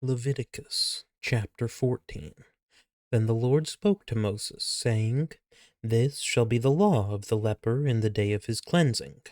Leviticus chapter 14. Then the Lord spoke to Moses, saying, This shall be the law of the leper in the day of his cleansing.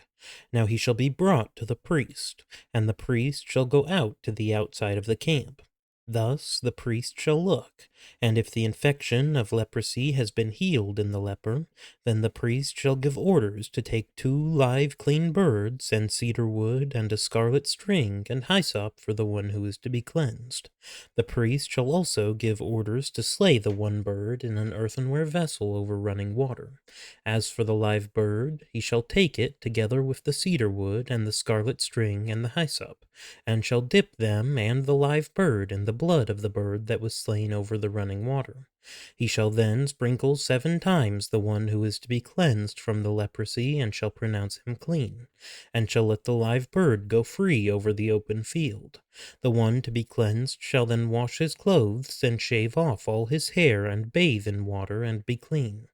Now he shall be brought to the priest, and the priest shall go out to the outside of the camp. Thus the priest shall look, and if the infection of leprosy has been healed in the leper, then the priest shall give orders to take 2 live clean birds, and cedar wood, and a scarlet string, and hyssop for the one who is to be cleansed. The priest shall also give orders to slay the one bird in an earthenware vessel over running water. As for the live bird, he shall take it together with the cedar wood, and the scarlet string, and the hyssop, and shall dip them and the live bird in the blood of the bird that was slain over the running water. He shall then sprinkle 7 times the one who is to be cleansed from the leprosy, and shall pronounce him clean, and shall let the live bird go free over the open field. The one to be cleansed shall then wash his clothes, and shave off all his hair, and bathe in water, and be clean.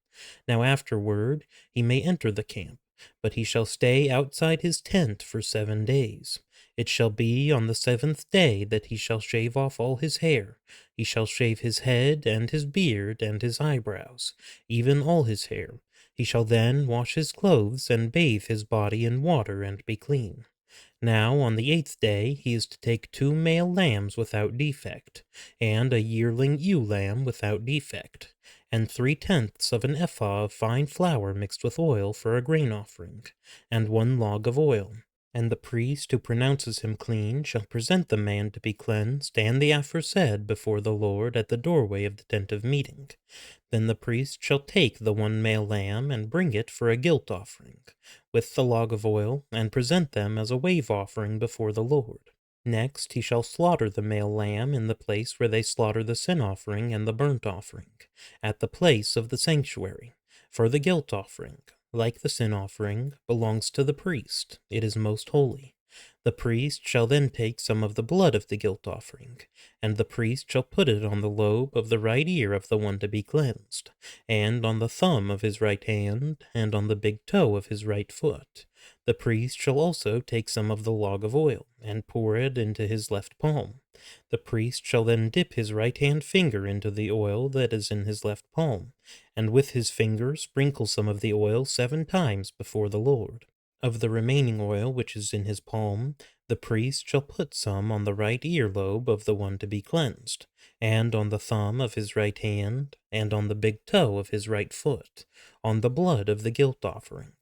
Now afterward he may enter the camp, but he shall stay outside his tent for 7 days. It shall be on the 7th day that he shall shave off all his hair. He shall shave his head, and his beard, and his eyebrows, even all his hair. He shall then wash his clothes, and bathe his body in water, and be clean. Now on the 8th day he is to take 2 male lambs without defect, and a yearling ewe lamb without defect, and 3/10 of an ephah of fine flour mixed with oil for a grain offering, and 1 log of oil. And the priest who pronounces him clean shall present the man to be cleansed and the aforesaid before the Lord at the doorway of the tent of meeting. Then the priest shall take the 1 male lamb and bring it for a guilt offering, with the log of oil, and present them as a wave offering before the Lord. Next he shall slaughter the male lamb in the place where they slaughter the sin offering and the burnt offering, at the place of the sanctuary, for the guilt offering, like the sin offering, belongs to the priest. It is most holy. The priest shall then take some of the blood of the guilt offering, and the priest shall put it on the lobe of the right ear of the one to be cleansed, and on the thumb of his right hand, and on the big toe of his right foot. The priest shall also take some of the log of oil, and pour it into his left palm. The priest shall then dip his right hand finger into the oil that is in his left palm, and with his finger sprinkle some of the oil 7 times before the Lord. Of the remaining oil which is in his palm, the priest shall put some on the right ear lobe of the one to be cleansed, and on the thumb of his right hand, and on the big toe of his right foot, on the blood of the guilt offering.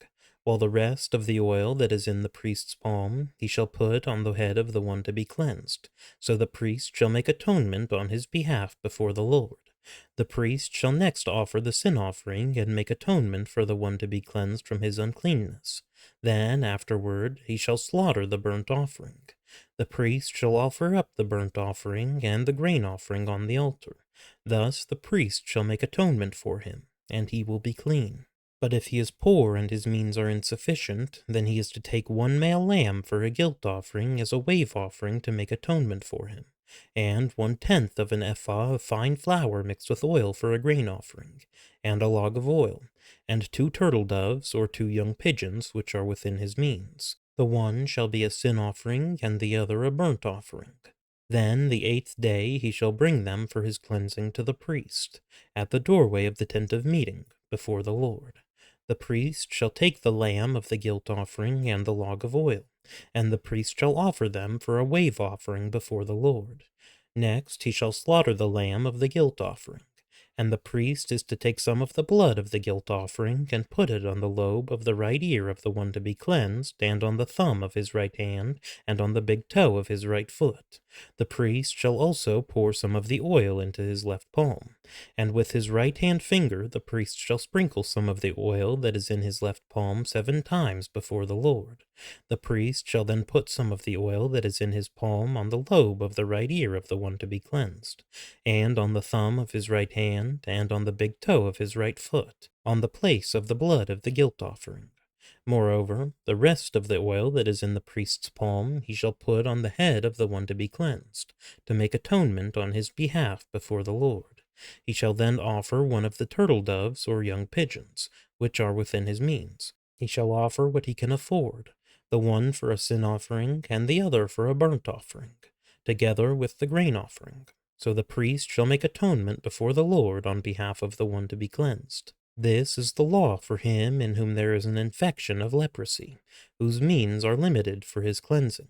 While the rest of the oil that is in the priest's palm he shall put on the head of the one to be cleansed. So the priest shall make atonement on his behalf before the Lord. The priest shall next offer the sin offering, and make atonement for the one to be cleansed from his uncleanness. Then afterward he shall slaughter the burnt offering. The priest shall offer up the burnt offering and the grain offering on the altar. Thus the priest shall make atonement for him, and he will be clean. But if he is poor and his means are insufficient, then he is to take 1 male lamb for a guilt offering as a wave offering to make atonement for him, and 1/10 of an ephah of fine flour mixed with oil for a grain offering, and a log of oil, and 2 turtle doves or 2 young pigeons which are within his means. The one shall be a sin offering, and the other a burnt offering. Then the 8th day he shall bring them for his cleansing to the priest, at the doorway of the tent of meeting, before the Lord. The priest shall take the lamb of the guilt offering and the log of oil, and the priest shall offer them for a wave offering before the Lord. Next he shall slaughter the lamb of the guilt offering, and the priest is to take some of the blood of the guilt offering, and put it on the lobe of the right ear of the one to be cleansed, and on the thumb of his right hand, and on the big toe of his right foot. The priest shall also pour some of the oil into his left palm, and with his right hand finger the priest shall sprinkle some of the oil that is in his left palm 7 times before the Lord. The priest shall then put some of the oil that is in his palm on the lobe of the right ear of the one to be cleansed, and on the thumb of his right hand, and on the big toe of his right foot, on the place of the blood of the guilt offering. Moreover, the rest of the oil that is in the priest's palm he shall put on the head of the one to be cleansed, to make atonement on his behalf before the Lord. He shall then offer 1 of the turtle doves or young pigeons, which are within his means. He shall offer what he can afford, the one for a sin offering, and the other for a burnt offering. together with the grain offering. So the priest shall make atonement before the Lord on behalf of the one to be cleansed. This is the law for him in whom there is an infection of leprosy, whose means are limited for his cleansing.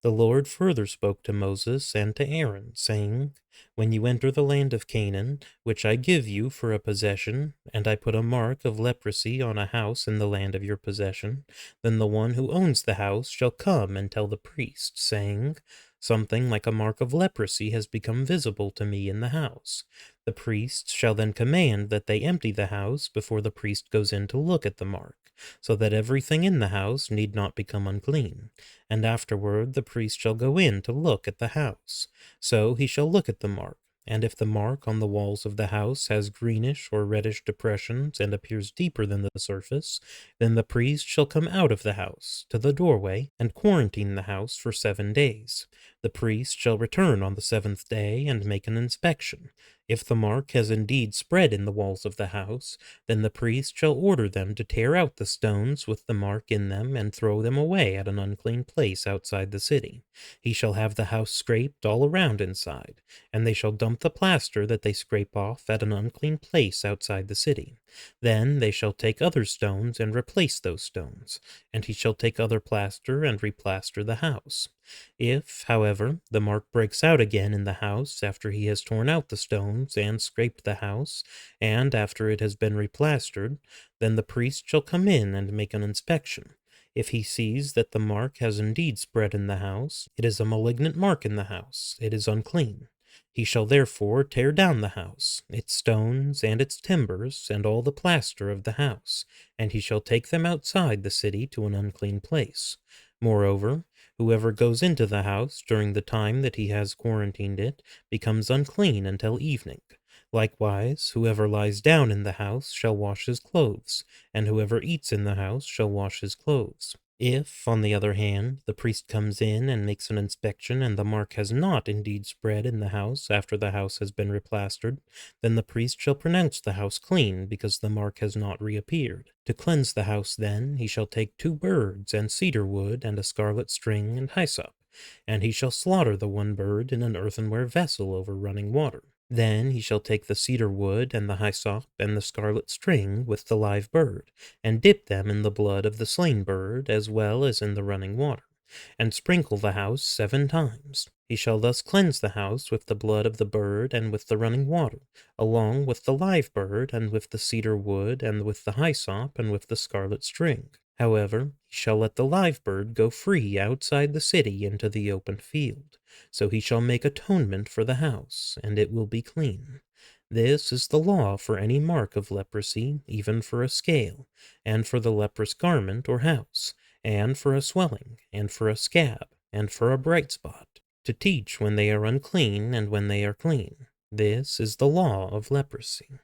The Lord further spoke to Moses and to Aaron, saying, When you enter the land of Canaan, which I give you for a possession, and I put a mark of leprosy on a house in the land of your possession, then the one who owns the house shall come and tell the priest, saying, Something like a mark of leprosy has become visible to me in the house. The priest shall then command that they empty the house before the priest goes in to look at the mark, so that everything in the house need not become unclean. And afterward the priest shall go in to look at the house. So he shall look at the mark, and if the mark on the walls of the house has greenish or reddish depressions and appears deeper than the surface, then the priest shall come out of the house to the doorway and quarantine the house for 7 days. The priest shall return on the 7th day and make an inspection. If the mark has indeed spread in the walls of the house, then the priest shall order them to tear out the stones with the mark in them and throw them away at an unclean place outside the city. He shall have the house scraped all around inside, and they shall dump the plaster that they scrape off at an unclean place outside the city. Then they shall take other stones and replace those stones, and he shall take other plaster and replaster the house. If, however, the mark breaks out again in the house after he has torn out the stones and scraped the house, and after it has been replastered, then the priest shall come in and make an inspection. If he sees that the mark has indeed spread in the house, it is a malignant mark in the house, it is unclean. He shall therefore tear down the house, its stones and its timbers, and all the plaster of the house, and he shall take them outside the city to an unclean place. Moreover, whoever goes into the house during the time that he has quarantined it becomes unclean until evening. Likewise, whoever lies down in the house shall wash his clothes, and whoever eats in the house shall wash his clothes. If, on the other hand, the priest comes in and makes an inspection and the mark has not indeed spread in the house after the house has been replastered, then the priest shall pronounce the house clean because the mark has not reappeared. To cleanse the house, then, he shall take 2 birds and cedar wood and a scarlet string and hyssop, and he shall slaughter the one bird in an earthenware vessel over running water. Then he shall take the cedar wood and the hyssop and the scarlet string with the live bird, and dip them in the blood of the slain bird as well as in the running water, and sprinkle the house 7 times. He shall thus cleanse the house with the blood of the bird and with the running water, along with the live bird and with the cedar wood and with the hyssop and with the scarlet string. However, he shall let the live bird go free outside the city into the open field. So he shall make atonement for the house, and it will be clean. This is the law for any mark of leprosy, even for a scale, and for the leprous garment or house, and for a swelling, and for a scab, and for a bright spot, to teach when they are unclean and when they are clean. This is the law of leprosy.